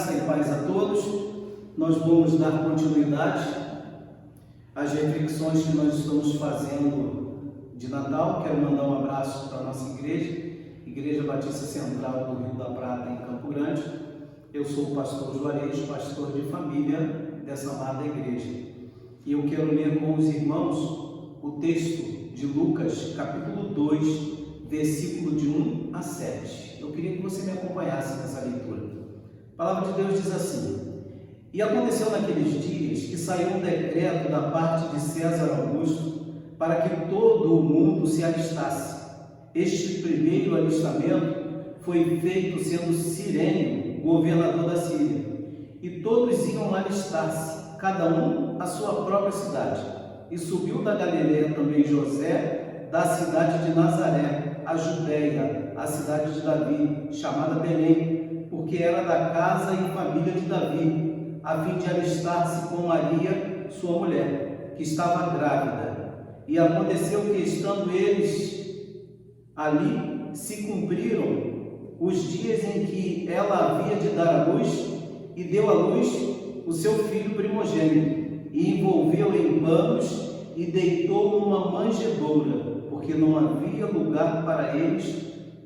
Graça e paz a todos. Nós vamos dar continuidade às reflexões que nós estamos fazendo de Natal. Quero mandar um abraço para a nossa Igreja Batista Central do Rio da Prata, em Campo Grande. Eu sou o pastor Juarez, pastor de família dessa amada igreja. E eu quero ler com os irmãos o texto de Lucas, capítulo 2, versículo de 1 a 7. Eu queria que você me acompanhasse nessa leitura. A palavra de Deus diz assim: E aconteceu naqueles dias que saiu um decreto da parte de César Augusto para que todo o mundo se alistasse. Este primeiro alistamento foi feito sendo Cirênio governador da Síria, e todos iam alistar-se, cada um à sua própria cidade. E subiu da Galileia também José, da cidade de Nazaré, a Judeia, a cidade de Davi, chamada Belém, porque era da casa e família de Davi, a fim de alistar-se com Maria, sua mulher, que estava grávida. E aconteceu que, estando eles ali, se cumpriram os dias em que ela havia de dar à luz, e deu à luz o seu filho primogênito, e envolveu-o em panos, e deitou numa manjedoura, porque não havia lugar para eles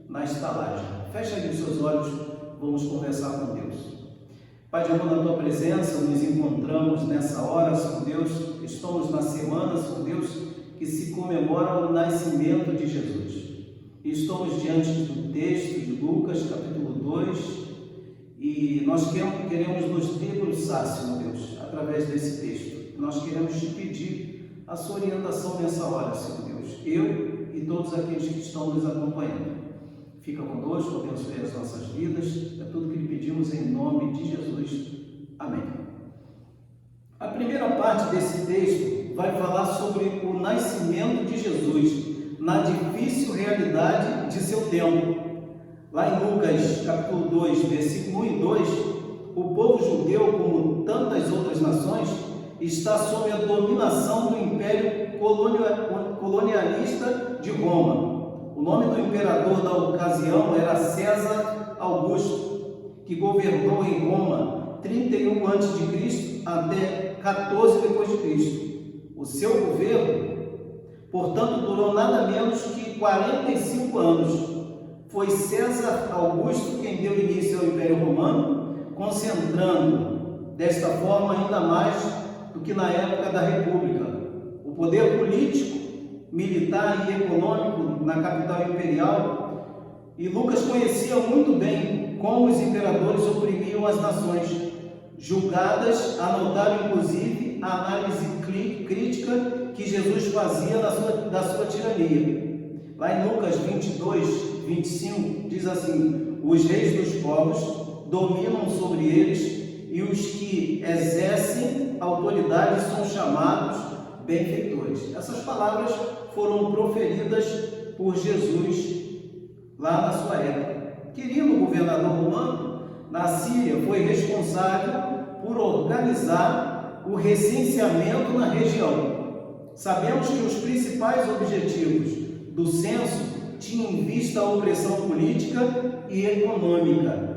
na estalagem. Fecha aí os seus olhos, vamos conversar com Deus. Pai de amor, na tua presença, nos encontramos nessa hora, Senhor Deus. Estamos na semana, Senhor Deus, que se comemora o nascimento de Jesus. E estamos diante do texto de Lucas, capítulo 2, e nós queremos nos debruçar, Senhor Deus, através desse texto. Nós queremos te pedir a sua orientação nessa hora, Senhor Deus, eu e todos aqueles que estão nos acompanhando. Fica conosco, abençoe as nossas vidas, é tudo que lhe pedimos em nome de Jesus. Amém. A primeira parte desse texto vai falar sobre o nascimento de Jesus, na difícil realidade de seu tempo. Lá em Lucas, capítulo 2, versículo 1 e 2, o povo judeu, como tantas outras nações, está sob a dominação do império colonialista de Roma. O nome do imperador da ocasião era César Augusto, que governou em Roma 31 a.C. até 14 d.C. O seu governo, portanto, durou nada menos que 45 anos. Foi César Augusto quem deu início ao Império Romano, concentrando desta forma ainda mais do que na época da República o poder político, militar e econômico na capital imperial. E Lucas conhecia muito bem como os imperadores oprimiam as nações, julgadas, anotaram inclusive a análise crítica que Jesus fazia da sua tirania. Lá em Lucas 22, 25, diz assim: os reis dos povos dominam sobre eles, e os que exercem autoridade são chamados benfeitores. Essas palavras foram proferidas por Jesus lá na sua época. Querido governador romano, na Síria foi responsável por organizar o recenseamento na região. Sabemos que os principais objetivos do censo tinham em vista a opressão política e econômica.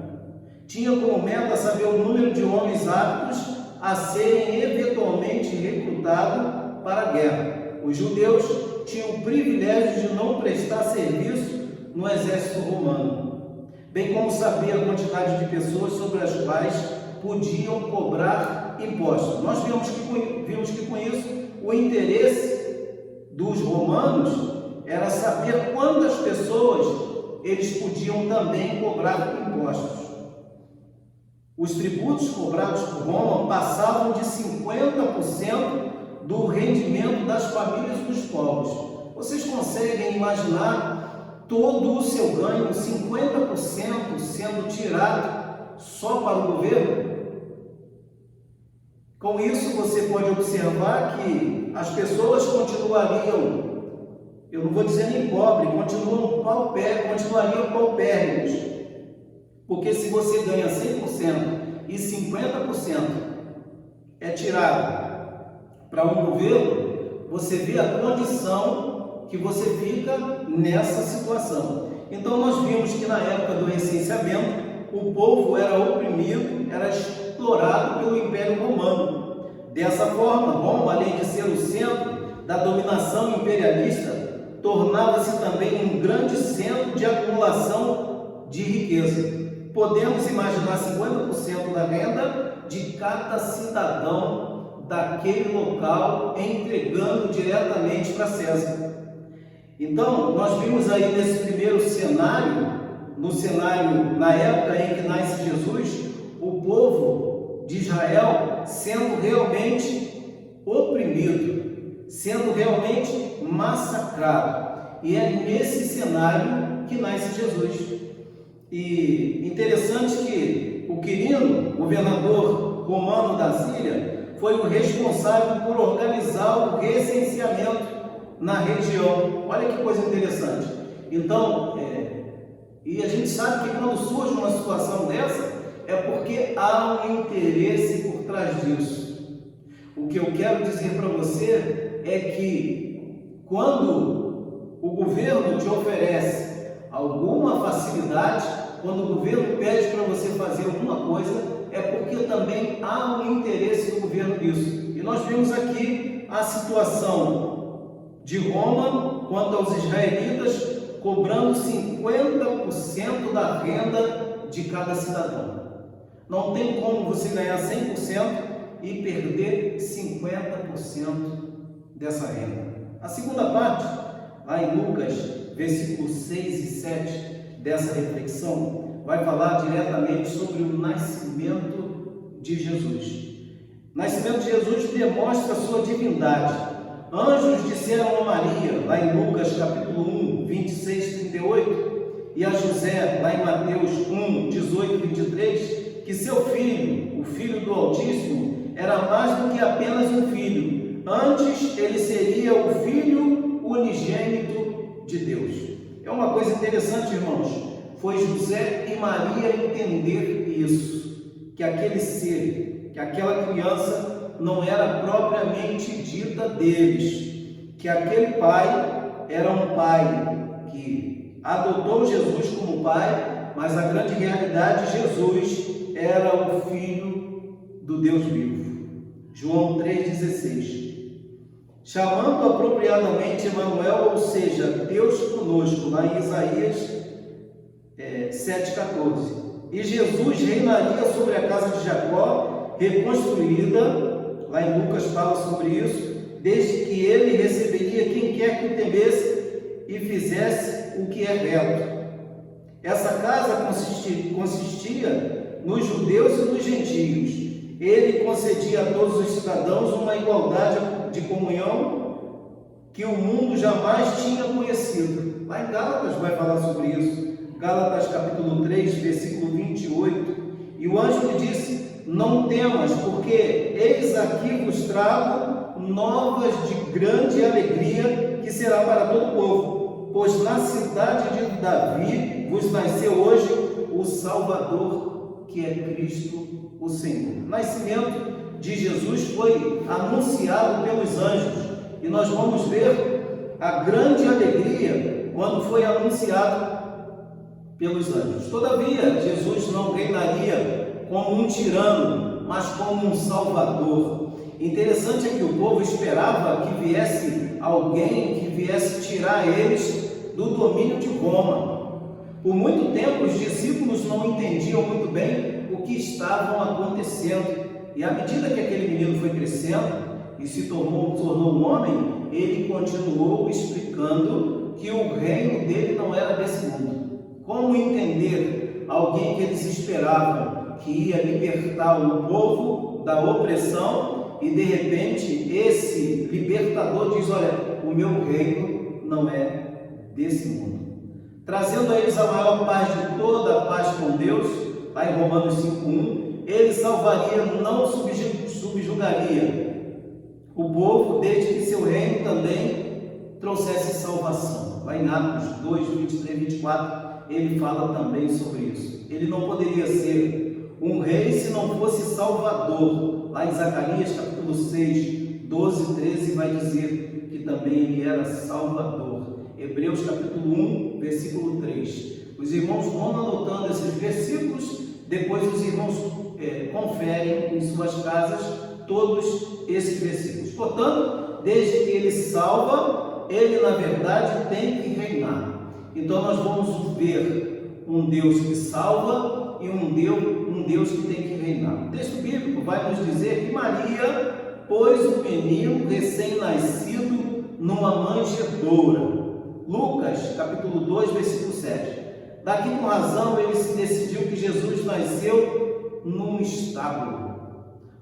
Tinha como meta saber o número de homens aptos a serem eventualmente recrutados para a guerra. Os judeus tinham o privilégio de não prestar serviço no exército romano, bem como saber a quantidade de pessoas sobre as quais podiam cobrar impostos. Nós vimos que com isso o interesse dos romanos era saber quantas pessoas eles podiam também cobrar impostos. Os tributos cobrados por Roma passavam de 50% do rendimento das famílias dos povos. Vocês conseguem imaginar todo o seu ganho, 50% sendo tirado só para o governo? Com isso, você pode observar que as pessoas continuariam, eu não vou dizer nem pobre, continuariam paupérrimos. Porque se você ganha 100% e 50% é tirado para um governo, você vê a condição que você fica nessa situação. Então nós vimos que na época do recenseamento, o povo era oprimido, era pelo Império Romano. Dessa forma, Roma, além de ser o centro da dominação imperialista, tornava-se também um grande centro de acumulação de riqueza. Podemos imaginar 50% da renda de cada cidadão daquele local entregando diretamente para César. Então, nós vimos aí nesse primeiro cenário, na época em que nasce Jesus, o povo de Israel sendo realmente oprimido, sendo realmente massacrado. E é nesse cenário que nasce Jesus. E interessante que o Quirino, governador romano da Síria, foi o responsável por organizar o recenseamento na região. Olha que coisa interessante. Então, e a gente sabe que quando surge uma situação dessa, é porque há um interesse por trás disso. O que eu quero dizer para você é que quando o governo te oferece alguma facilidade, quando o governo pede para você fazer alguma coisa, é porque também há um interesse do governo nisso. E nós vimos aqui a situação de Roma quanto aos israelitas, cobrando 50% da renda de cada cidadão. Não tem como você ganhar 100% e perder 50% dessa renda. A segunda parte, lá em Lucas, versículos 6 e 7 dessa reflexão, vai falar diretamente sobre o nascimento de Jesus. O nascimento de Jesus demonstra a sua divindade. Anjos disseram a Maria, lá em Lucas capítulo 1, 26 e 38, e a José, lá em Mateus 1, 18 e 23, que seu filho, o Filho do Altíssimo, era mais do que apenas um filho. Antes, ele seria o Filho unigênito de Deus. É uma coisa interessante, irmãos. Foi José e Maria entender isso, que aquele ser, que aquela criança não era propriamente dita deles, que aquele pai era um pai que adotou Jesus como pai, mas a grande realidade, Jesus era o Filho do Deus vivo. João 3,16. Chamando apropriadamente Emanuel, ou seja, Deus conosco, lá em Isaías 7,14. E Jesus reinaria sobre a casa de Jacó, reconstruída, lá em Lucas fala sobre isso, desde que ele receberia quem quer que o temesse e fizesse o que é reto. Essa casa consistia nos judeus e nos gentios. Ele concedia a todos os cidadãos uma igualdade de comunhão que o mundo jamais tinha conhecido. Lá em Gálatas vai falar sobre isso. Gálatas capítulo 3, versículo 28. E o anjo lhe disse: não temas, porque eis aqui vos trago novas de grande alegria, que será para todo o povo. Pois na cidade de Davi vos nasceu hoje o Salvador, que é Cristo o Senhor. O nascimento de Jesus foi anunciado pelos anjos, e nós vamos ver a grande alegria quando foi anunciado pelos anjos. Todavia, Jesus não reinaria como um tirano, mas como um salvador. Interessante é que o povo esperava que viesse alguém que viesse tirar eles do domínio de Roma. Por muito tempo, os discípulos não entendiam muito bem o que estavam acontecendo. E à medida que aquele menino foi crescendo e se tornou um homem, ele continuou explicando que o reino dele não era desse mundo. Como entender alguém que eles esperavam que ia libertar o povo da opressão e de repente esse libertador diz: olha, o meu reino não é desse mundo. Trazendo a eles a maior paz de toda a paz com Deus, lá em Romanos 5,1, ele salvaria, não subjugaria o povo, desde que seu reino também trouxesse salvação. Lá em Atos 2, 23 e 24, ele fala também sobre isso. Ele não poderia ser um rei se não fosse salvador. Lá em Zacarias capítulo 6, 12 e 13 vai dizer que também ele era salvador. Hebreus capítulo 1, versículo 3. Os irmãos vão anotando esses versículos, depois os irmãos conferem em em suas casas todos esses versículos. Portanto, desde que ele salva, ele na verdade tem que reinar. Então nós vamos ver um Deus que salva e um Deus que tem que reinar. O texto bíblico vai nos dizer que Maria pôs o menino recém-nascido numa manjedoura. Lucas, capítulo 2, versículo 7. Daqui com razão ele se decidiu que Jesus nasceu num estábulo,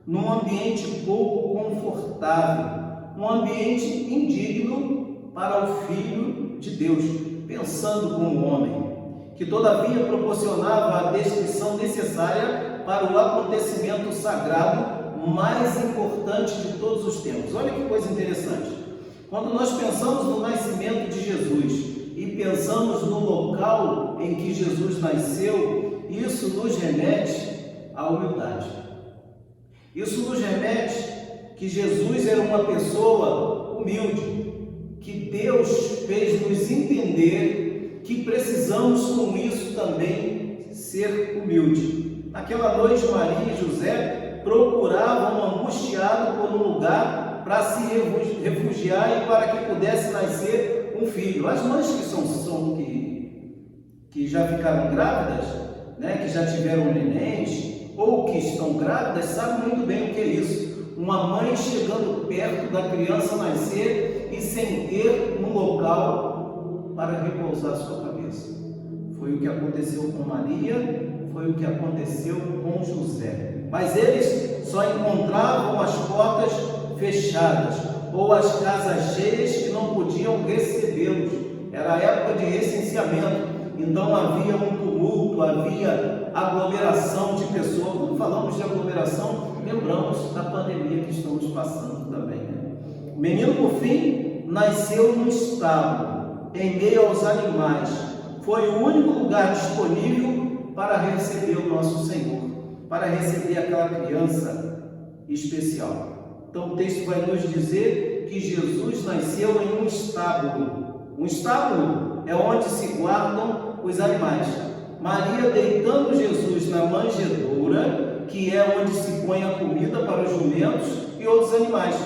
num ambiente pouco confortável, um ambiente indigno para o Filho de Deus, pensando como homem, que todavia proporcionava a descrição necessária para o acontecimento sagrado mais importante de todos os tempos. Olha que coisa interessante. Quando nós pensamos no nascimento de Jesus e pensamos no local em que Jesus nasceu, isso nos remete à humildade. Isso nos remete que Jesus era uma pessoa humilde, que Deus fez nos entender que precisamos com isso também ser humilde. Naquela noite, Maria e José procuravam, angustiados por um lugar para se refugiar e para que pudesse nascer um filho. As mães que já ficaram grávidas, que já tiveram nenéns ou que estão grávidas, sabem muito bem o que é isso. Uma mãe chegando perto da criança nascer e sem ter um local para repousar sua cabeça. Foi o que aconteceu com Maria, foi o que aconteceu com José. Mas eles só encontravam as portas fechadas ou as casas cheias que não podiam recebê-los. Era a época de recenseamento, então havia um tumulto, havia aglomeração de pessoas. Quando falamos de aglomeração, lembramos da pandemia que estamos passando também. O menino, por fim, nasceu no estábulo, em meio aos animais. Foi o único lugar disponível para receber o nosso Senhor, para receber aquela criança especial. Então o texto vai nos dizer que Jesus nasceu em um estábulo. Um estábulo é onde se guardam os animais. Maria deitando Jesus na manjedoura, que é onde se põe a comida para os jumentos e outros animais.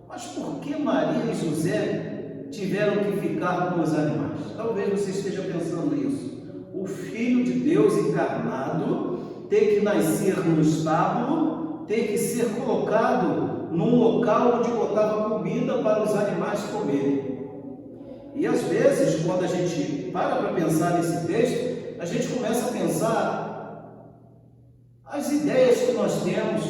Mas por que Maria e José tiveram que ficar com os animais? Talvez você esteja pensando isso. O Filho de Deus encarnado ter que nascer no estábulo, ter que ser colocado num local onde botava comida para os animais comerem. E às vezes, quando a gente para pensar nesse texto, a gente começa a pensar as ideias que nós temos,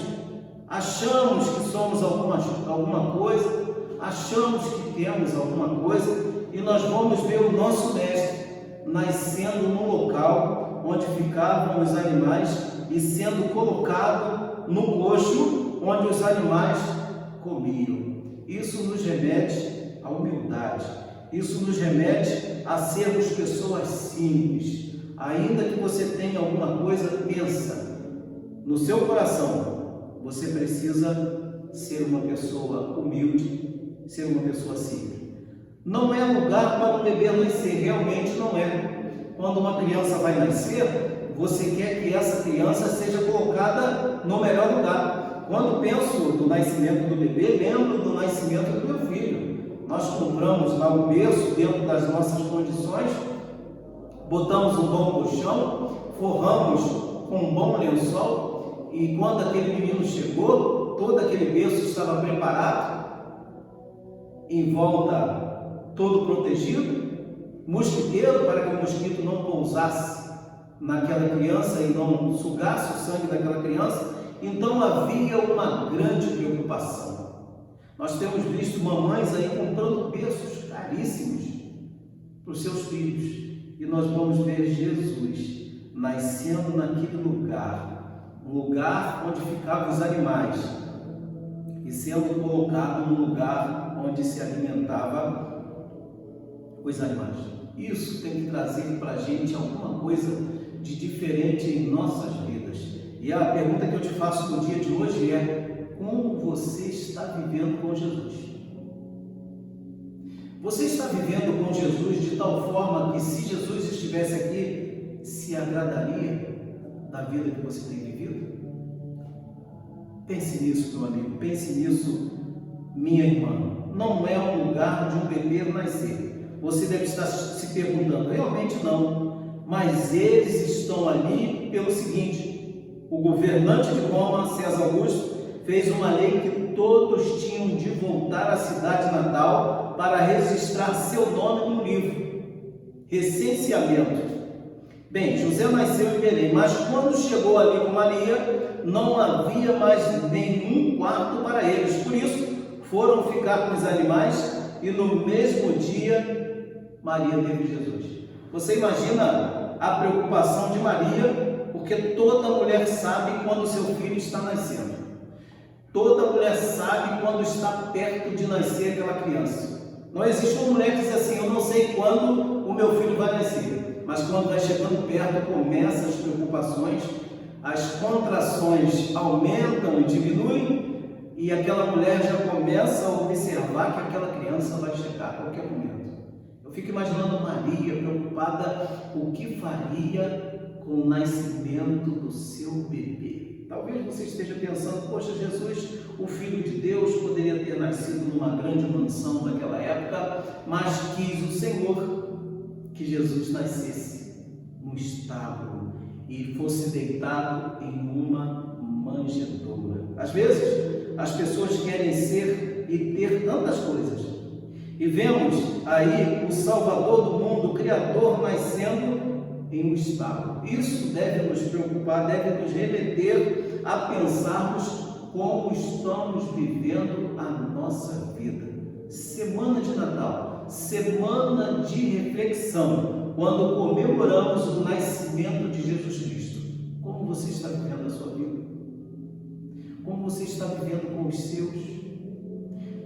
achamos que somos alguma coisa, achamos que temos alguma coisa, e nós vamos ver o nosso mestre nascendo num local onde ficavam os animais e sendo colocado no coxo onde os animais comiam. Isso nos remete à humildade. Isso nos remete a sermos pessoas simples. Ainda que você tenha alguma coisa, pensa no seu coração. Você precisa ser uma pessoa humilde, ser uma pessoa simples. Não é lugar para um bebê nascer, realmente não é. Quando uma criança vai nascer, você quer que essa criança seja colocada no melhor lugar. Quando penso no nascimento do bebê, lembro do nascimento do meu filho. Nós compramos lá o berço dentro das nossas condições, botamos um bom colchão, forramos com um bom lençol, e quando aquele menino chegou, todo aquele berço estava preparado, em volta todo protegido, mosquiteiro para que o mosquito não pousasse naquela criança e não sugasse o sangue daquela criança. Então havia uma grande preocupação. Nós temos visto mamães aí comprando berços caríssimos para os seus filhos, e nós vamos ver Jesus nascendo naquele lugar, um lugar onde ficavam os animais, e sendo colocado no lugar onde se alimentava os animais. Isso tem que trazer para a gente alguma coisa de diferente em nossas vidas. E a pergunta que eu te faço no dia de hoje é: como você está vivendo com Jesus? Você está vivendo com Jesus de tal forma que, se Jesus estivesse aqui, se agradaria da vida que você tem vivido? Pense nisso, meu amigo, pense nisso, minha irmã. Não é um lugar de um bebê nascer. Você deve estar se perguntando, realmente não. Mas eles estão ali pelo seguinte: o governante de Roma, César Augusto, fez uma lei que todos tinham de voltar à cidade natal para registrar seu nome no livro. Recenseamento. Bem, José nasceu em Belém, mas quando chegou ali com Maria, não havia mais nenhum quarto para eles. Por isso, foram ficar com os animais e no mesmo dia, Maria teve Jesus. Você imagina a preocupação de Maria, porque toda mulher sabe quando seu filho está nascendo. Toda mulher sabe quando está perto de nascer aquela criança. Não existe uma mulher que diz assim, eu não sei quando o meu filho vai nascer, mas quando vai chegando perto, começam as preocupações, as contrações aumentam e diminuem, e aquela mulher já começa a observar que aquela criança vai chegar a qualquer momento. Eu fico imaginando Maria preocupada o que faria com o nascimento do seu bebê. Talvez você esteja pensando, poxa, Jesus, o Filho de Deus, poderia ter nascido numa grande mansão naquela época, mas quis o Senhor que Jesus nascesse num estábulo e fosse deitado em uma manjedoura. Às vezes, as pessoas querem ser e ter tantas coisas. E vemos aí o Salvador do mundo, o Criador, nascendo em um estábulo. Isso deve nos preocupar, deve nos remeter a pensarmos como estamos vivendo a nossa vida. Semana de Natal, semana de reflexão, quando comemoramos o nascimento de Jesus Cristo. Como você está vivendo a sua vida? Como você está vivendo com os seus?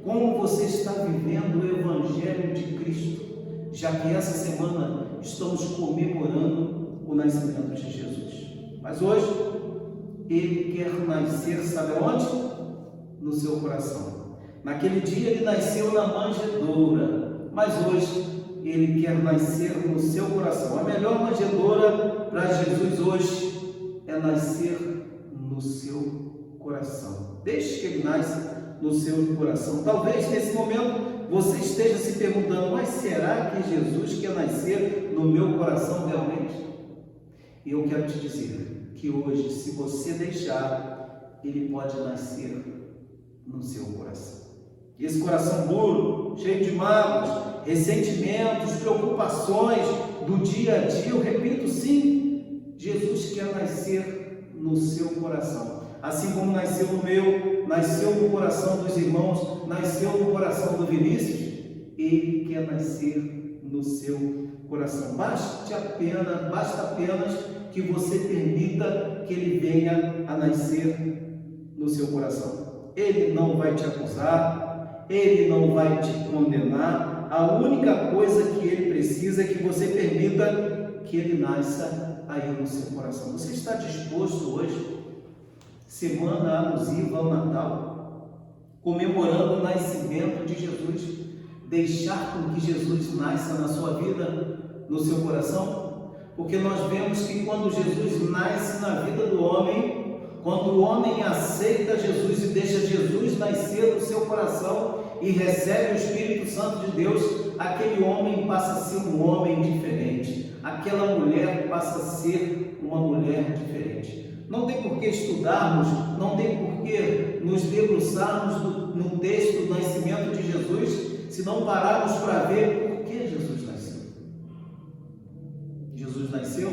Como você está vivendo o Evangelho de Cristo? Já que essa semana estamos comemorando o nascimento de Jesus. Mas hoje, Ele quer nascer, sabe onde? No seu coração. Naquele dia Ele nasceu na manjedoura, mas hoje Ele quer nascer no seu coração. A melhor manjedoura para Jesus hoje é nascer no seu coração. Deixe que Ele nasça no seu coração. Talvez nesse momento você esteja se perguntando, mas será que Jesus quer nascer no meu coração realmente? E eu quero te dizer que hoje, se você deixar, Ele pode nascer no seu coração. E esse coração duro, cheio de mágoas, ressentimentos, preocupações do dia a dia, eu repito, sim, Jesus quer nascer no seu coração. Assim como nasceu no meu, nasceu no coração dos irmãos, nasceu no coração do Vinícius, Ele quer nascer no seu coração. Basta apenas que você permita que Ele venha a nascer no seu coração. Ele não vai te acusar, Ele não vai te condenar. A única coisa que Ele precisa é que você permita que Ele nasça aí no seu coração. Você está disposto hoje, semana alusiva ao Natal, comemorando o nascimento de Jesus, deixar com que Jesus nasça na sua vida, no seu coração? Porque nós vemos que quando Jesus nasce na vida do homem, quando o homem aceita Jesus e deixa Jesus nascer no seu coração e recebe o Espírito Santo de Deus, aquele homem passa a ser um homem diferente, aquela mulher passa a ser uma mulher diferente. Não tem por que estudarmos, não tem por que nos debruçarmos no texto do nascimento de Jesus, se não pararmos para ver por que Jesus nasceu. Jesus nasceu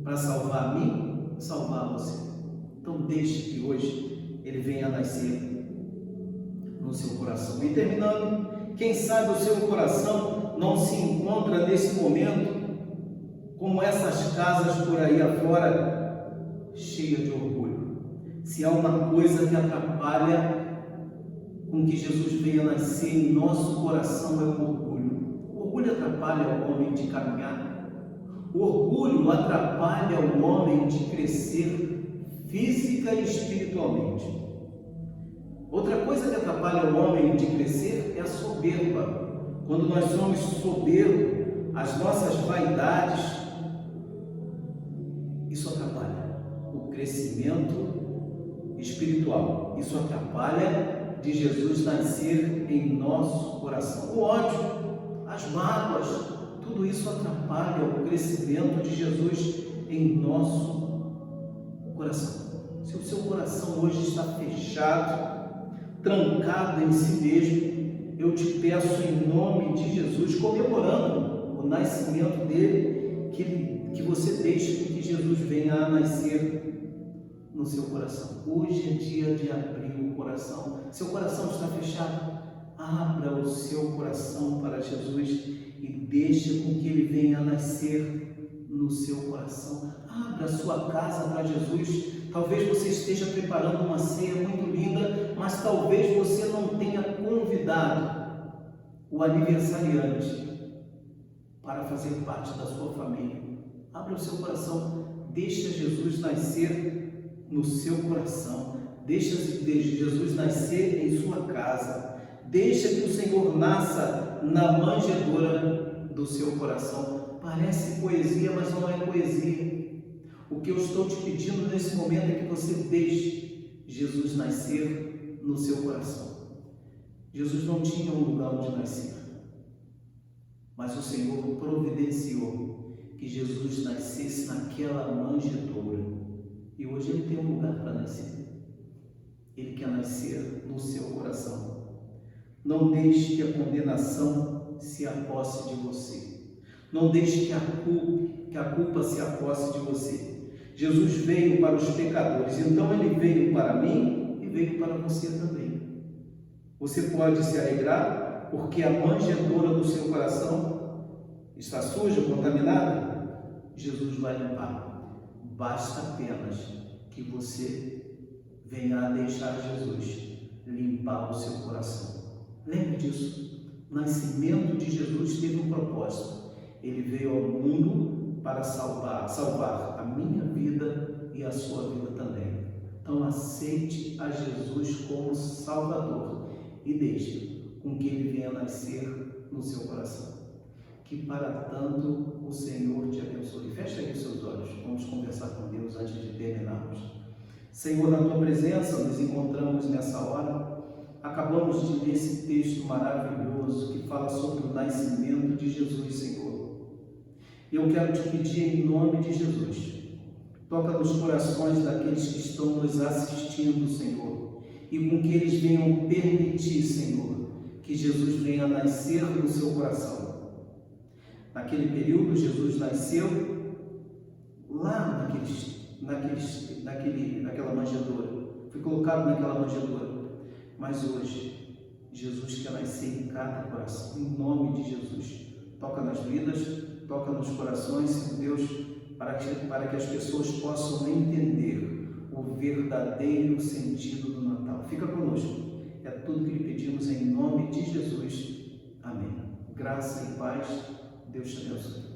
para salvar a mim, salvar você. Então deixe que hoje Ele venha a nascer no seu coração. E terminando, quem sabe o seu coração não se encontra nesse momento como essas casas por aí afora, cheia de orgulho. Se há uma coisa que atrapalha com que Jesus venha nascer em nosso coração, é o orgulho. O orgulho atrapalha o homem de caminhar. O orgulho atrapalha o homem de crescer física e espiritualmente. Outra coisa que atrapalha o homem de crescer é a soberba. Quando nós somos soberbos, as nossas vaidades, isso atrapalha o crescimento espiritual. Isso atrapalha de Jesus nascer em nosso coração. O ódio, as mágoas, tudo isso atrapalha o crescimento de Jesus em nosso coração. Se o seu coração hoje está fechado, trancado em si mesmo, eu te peço em nome de Jesus, comemorando o nascimento dele, que você deixe que Jesus venha a nascer no seu coração. Hoje é dia de abrir o coração. Seu coração está fechado? Abra o seu coração para Jesus e deixe com que ele venha a nascer no seu coração. Abra a sua casa para Jesus. Talvez você esteja preparando uma ceia muito linda, mas talvez você não tenha convidado o aniversariante para fazer parte da sua família. Abra o seu coração, deixa Jesus nascer no seu coração, deixa Jesus nascer em sua casa, deixa que o Senhor nasça na manjedoura do seu coração. Parece poesia, mas não é poesia. O que eu estou te pedindo nesse momento é que você deixe Jesus nascer no seu coração. Jesus não tinha um lugar onde nascer, mas o Senhor providenciou que Jesus nascesse naquela manjedoura. E hoje ele tem um lugar para nascer. Ele quer nascer no seu coração. Não deixe que a condenação se aposse de você. Não deixe que a culpa se aposse de você. Jesus veio para os pecadores, então ele veio para mim e veio para você também. Você pode se alegrar porque a manjedoura do seu coração está suja, contaminada? Jesus vai limpar. Basta apenas que você venha a deixar Jesus limpar o seu coração. Lembre disso. O nascimento de Jesus teve um propósito. Ele veio ao mundo para salvar a minha vida e a sua vida também. Então aceite a Jesus como Salvador e deixe com que ele venha nascer no seu coração. Que para tanto o Senhor te abençoe. Feche aí os seus olhos, vamos conversar com Deus antes de terminarmos. Senhor, na tua presença nos encontramos nessa hora. Acabamos de ler esse texto maravilhoso que fala sobre o nascimento de Jesus, Senhor. Eu quero te pedir em nome de Jesus, toca nos corações daqueles que estão nos assistindo, Senhor, e com que eles venham permitir, Senhor, que Jesus venha nascer no seu coração. Naquele período, Jesus nasceu lá naquela manjedoura, foi colocado naquela manjedoura, mas hoje, Jesus quer nascer em cada coração, em nome de Jesus. Toca nas vidas, toca nos corações, Senhor Deus, para que as pessoas possam entender o verdadeiro sentido do Natal. Fica conosco, é tudo que lhe pedimos em nome de Jesus. Amém. Graça e paz, Deus te abençoe.